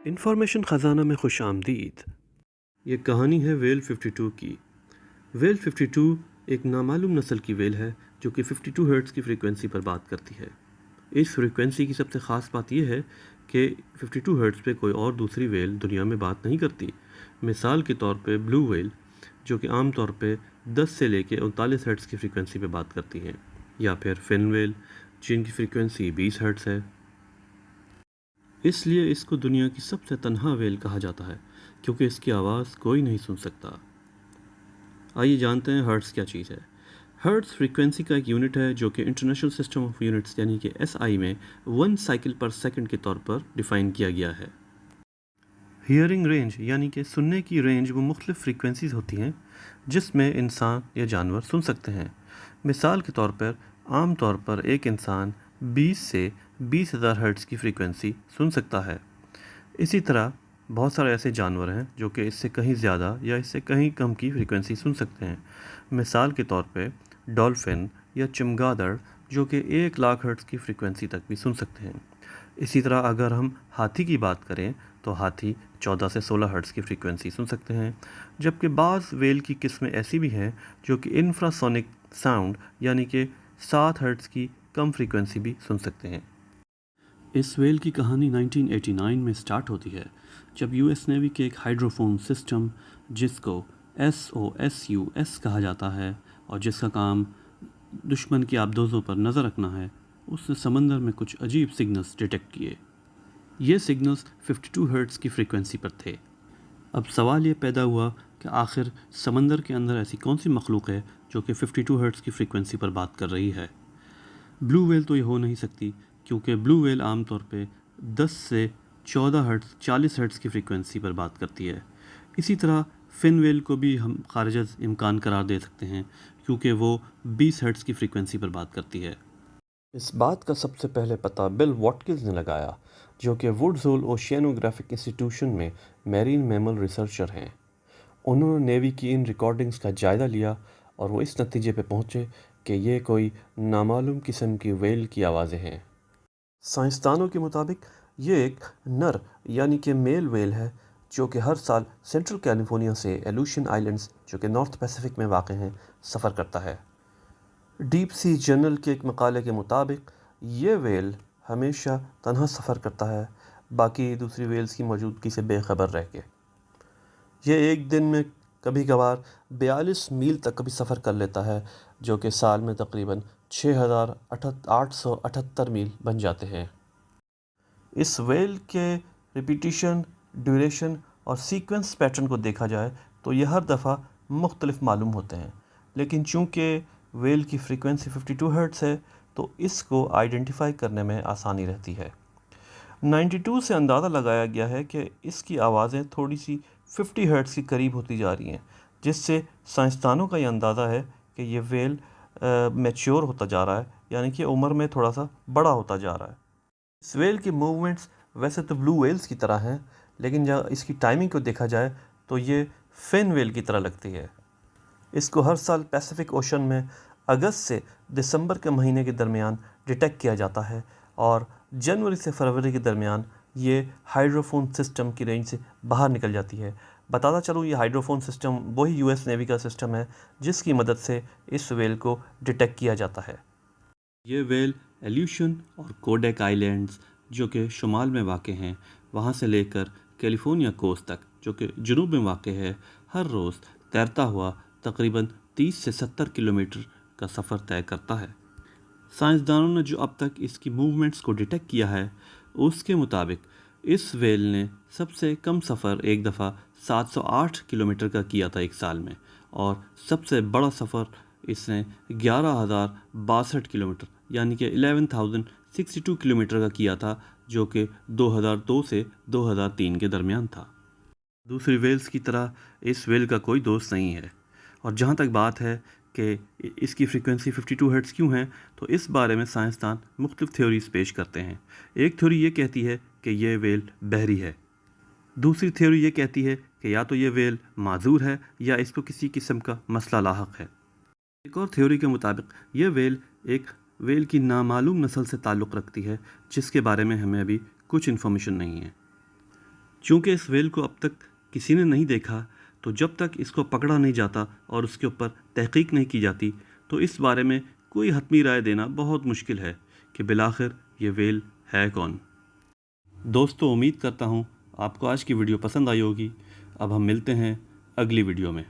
Information خزانہ میں خوش آمدید۔ یہ کہانی ہے ویل 52 کی۔ ویل 52 ایک نامعلوم نسل کی ویل ہے جو کہ 52 ہرٹز کی فریکوینسی پر بات کرتی ہے۔ اس فریکوینسی کی سب سے خاص بات یہ ہے کہ 52 ہرٹز پہ کوئی اور دوسری ویل دنیا میں بات نہیں کرتی۔ مثال کے طور پہ بلو ویل جو کہ عام طور پہ 10 سے لے کے 39 ہرٹز کی فریکوینسی پہ بات کرتی ہے، یا پھر فن ویل جن کی فریکوینسی 20 ہرٹز ہے۔ اس لیے اس کو دنیا کی سب سے تنہا ویل کہا جاتا ہے کیونکہ اس کی آواز کوئی نہیں سن سکتا۔ آئیے جانتے ہیں ہرٹز کیا چیز ہے۔ ہرٹز فریکوینسی کا ایک یونٹ ہے جو کہ انٹرنیشنل سسٹم آف یونٹس یعنی کہ SI میں 1 سائیکل پر سیکنڈ کے طور پر ڈیفائن کیا گیا ہے۔ ہیئرنگ رینج یعنی کہ سننے کی رینج وہ مختلف فریکوینسیز ہوتی ہیں جس میں انسان یا جانور سن سکتے ہیں۔ مثال کے طور پر عام طور پر ایک انسان 20 سے 20,000 ہرٹز کی فریکوینسی سن سکتا ہے۔ اسی طرح بہت سارے ایسے جانور ہیں جو کہ اس سے کہیں زیادہ یا اس سے کہیں کم کی فریکوینسی سن سکتے ہیں۔ مثال کے طور پہ ڈولفن یا چمگادڑ جو کہ 1,00,000 ہرٹز کی فریکوینسی تک بھی سن سکتے ہیں۔ اسی طرح اگر ہم ہاتھی کی بات کریں تو ہاتھی 14 سے 16 ہرٹز کی فریکوینسی سن سکتے ہیں، جبکہ بعض ویل کی قسمیں ایسی بھی ہیں جو کہ انفراسونک ساؤنڈ یعنی کہ 7 ہرٹز کی کم فریکوینسی بھی سن سکتے ہیں۔ اس ویل کی کہانی 1989 میں سٹارٹ ہوتی ہے جب US نیوی کے ایک ہائیڈروفون سسٹم جس کو SOSUS کہا جاتا ہے اور جس کا کام دشمن کی آبدوزوں پر نظر رکھنا ہے، اس نے سمندر میں کچھ عجیب سگنلز ڈیٹیکٹ کیے۔ یہ سگنلز 52 ہرٹز کی فریکوینسی پر تھے۔ اب سوال یہ پیدا ہوا کہ آخر سمندر کے اندر ایسی کون سی مخلوق ہے جو کہ 52 ہرٹز کی فریکوینسی پر بات کر رہی ہے۔ بلو ویل تو یہ ہو نہیں سکتی کیونکہ بلو ویل عام طور پہ 10 سے 14 ہرٹز 40 ہرٹز کی فریکوینسی پر بات کرتی ہے۔ اسی طرح فن ویل کو بھی ہم خارج از امکان قرار دے سکتے ہیں کیونکہ وہ 20 ہرٹز کی فریکوینسی پر بات کرتی ہے۔ اس بات کا سب سے پہلے پتہ بل واٹکنز نے لگایا جو کہ ووڈز ہول اوشینوگرافک انسٹی ٹیوشن میں میرین میمل ریسرچر ہیں۔ انہوں نے نیوی کی ان ریکارڈنگز کا جائزہ لیا اور وہ اس نتیجے پہ پہنچے کہ یہ کوئی نامعلوم قسم کی ویل کی آوازیں ہیں۔ سائنسدانوں کے مطابق یہ ایک نر یعنی کہ میل ویل ہے جو کہ ہر سال سینٹرل کیلیفورنیا سے ایلوشین آئلینڈز جو کہ نارتھ پیسیفک میں واقع ہیں سفر کرتا ہے۔ ڈیپ سی جرنل کے ایک مقالے کے مطابق یہ ویل ہمیشہ تنہا سفر کرتا ہے، باقی دوسری ویلز کی موجودگی سے بے خبر رہ کے۔ یہ ایک دن میں کبھی کبھار 42 میل تک بھی سفر کر لیتا ہے جو کہ سال میں تقریباً 6,878 میل بن جاتے ہیں۔ اس ویل کے ریپیٹیشن، ڈیوریشن اور سیکوینس پیٹرن کو دیکھا جائے تو یہ ہر دفعہ مختلف معلوم ہوتے ہیں، لیکن چونکہ ویل کی فریکوینسی 52 ہرٹز ہے تو اس کو آئیڈینٹیفائی کرنے میں آسانی رہتی ہے۔ 92 سے اندازہ لگایا گیا ہے کہ اس کی آوازیں تھوڑی سی 50 ہرٹز کے قریب ہوتی جا رہی ہیں، جس سے سائنسدانوں کا یہ اندازہ ہے کہ یہ ویل میچور ہوتا جا رہا ہے، یعنی کہ عمر میں تھوڑا سا بڑا ہوتا جا رہا ہے۔ اس ویل کی موومنٹس ویسے تو بلو ویلز کی طرح ہیں، لیکن جب اس کی ٹائمنگ کو دیکھا جائے تو یہ فن ویل کی طرح لگتی ہے۔ اس کو ہر سال پیسیفک اوشن میں اگست سے دسمبر کے مہینے کے درمیان ڈیٹیکٹ کیا جاتا ہے اور جنوری سے فروری کے درمیان یہ ہائیڈروفون سسٹم کی رینج سے باہر نکل جاتی ہے۔ بتاتا چلوں یہ ہائیڈروفون سسٹم وہی US نیوی کا سسٹم ہے جس کی مدد سے اس ویل کو ڈیٹیکٹ کیا جاتا ہے۔ یہ ویل ایلیوشن اور کوڈیک آئیلینڈز جو کہ شمال میں واقع ہیں وہاں سے لے کر کیلیفورنیا کوسٹ تک جو کہ جنوب میں واقع ہے ہر روز تیرتا ہوا تقریباً 30 سے 70 کلومیٹر کا سفر طے کرتا ہے۔ سائنسدانوں نے جو اب تک اس کی موومنٹس کو ڈیٹیکٹ کیا ہے اس کے مطابق اس ویل نے سب سے کم سفر ایک دفعہ 708 کلومیٹر کا کیا تھا ایک سال میں، اور سب سے بڑا سفر اس نے 11,062 کلومیٹر یعنی کہ 11,062 کلومیٹر کا کیا تھا جو کہ 2002 سے 2003 کے درمیان تھا۔ دوسری ویلز کی طرح اس ویل کا کوئی دوست نہیں ہے، اور جہاں تک بات ہے کہ اس کی فریکوینسی 52 ہرٹز کیوں ہے تو اس بارے میں سائنسدان مختلف تھیوریز پیش کرتے ہیں۔ ایک تھیوری یہ کہتی ہے کہ یہ ویل بحری ہے، دوسری تھیوری یہ کہتی ہے کہ یا تو یہ ویل معذور ہے یا اس کو کسی قسم کا مسئلہ لاحق ہے۔ ایک اور تھیوری کے مطابق یہ ویل ایک ویل کی نامعلوم نسل سے تعلق رکھتی ہے جس کے بارے میں ہمیں ابھی کچھ انفارمیشن نہیں ہے۔ چونکہ اس ویل کو اب تک کسی نے نہیں دیکھا، تو جب تک اس کو پکڑا نہیں جاتا اور اس کے اوپر تحقیق نہیں کی جاتی تو اس بارے میں کوئی حتمی رائے دینا بہت مشکل ہے کہ بالآخر یہ ویل ہے کون۔ دوستو، امید کرتا ہوں آپ کو آج کی ویڈیو پسند آئی ہوگی۔ اب ہم ملتے ہیں اگلی ویڈیو میں۔